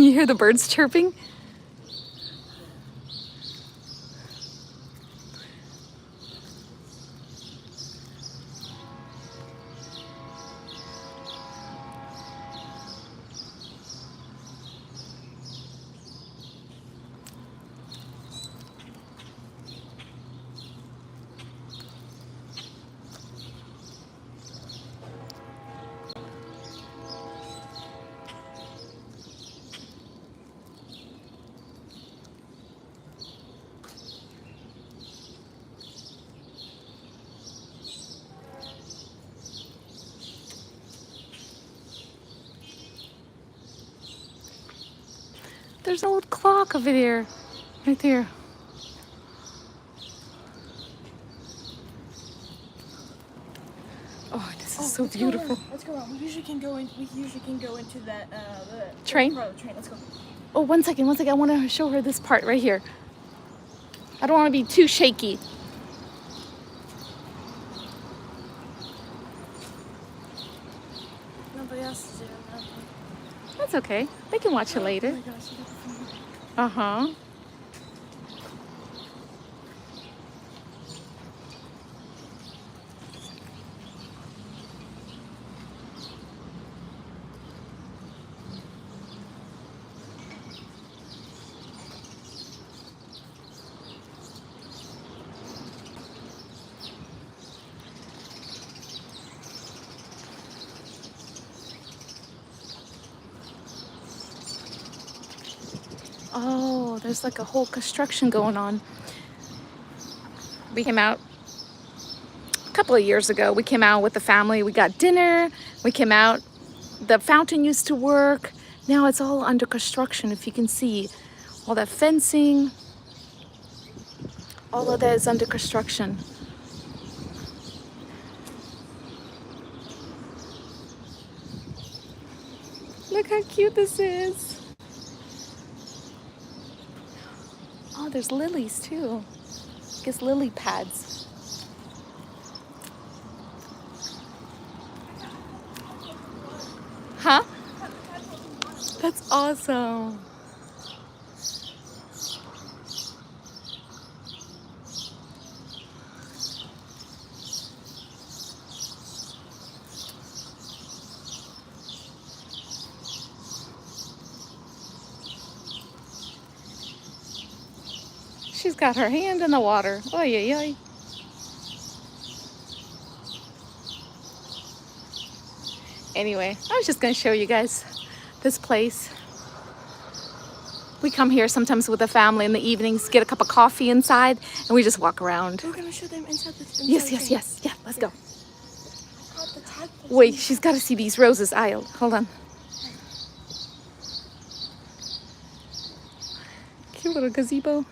you hear the birds chirping? There's an old clock over there, right there. Oh, this is so beautiful. Let's go around. We usually can go into that the Train? train. Let's go. Oh, one second. I want to show her this part right here. I don't want to be too shaky. Nobody else is there. That's okay. They can watch it later. Oh my gosh, you got the phone. Uh-huh. Oh, there's like a whole construction going on. We came out a couple of years ago. We came out with the family. We got dinner. We came out. The fountain used to work. Now it's all under construction, if you can see. All that fencing. All of that is under construction. Look how cute this is. Oh, there's lilies too. I guess lily pads. Huh? That's awesome. She's got her hand in the water. Oy, oy, oy. Anyway, I was just going to show you guys this place. We come here sometimes with the family in the evenings, get a cup of coffee inside, and we just walk around. We're gonna show them inside the Yes. Yeah, let's go. Wait, she's got to see these roses aisle. Hold on. Cute little gazebo.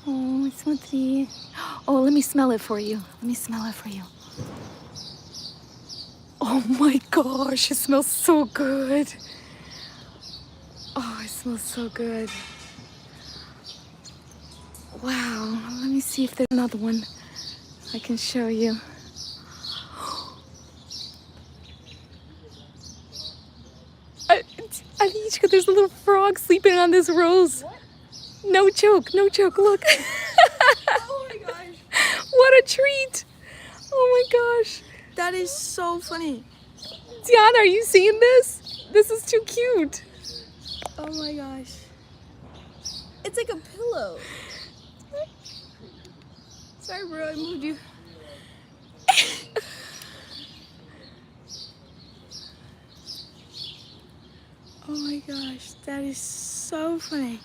Oh, смотри. Oh, let me smell it for you. Oh my gosh, it smells so good. Oh, it smells so good. Wow, let me see if there's another one I can show you. Alichka, there's a little frog sleeping on this rose. What? No joke, look. Oh my gosh. What a treat. Oh my gosh. That is so funny. Diana, are you seeing this? This is too cute. Oh my gosh. It's like a pillow. Sorry, bro, I moved you. Oh my gosh, that is so funny.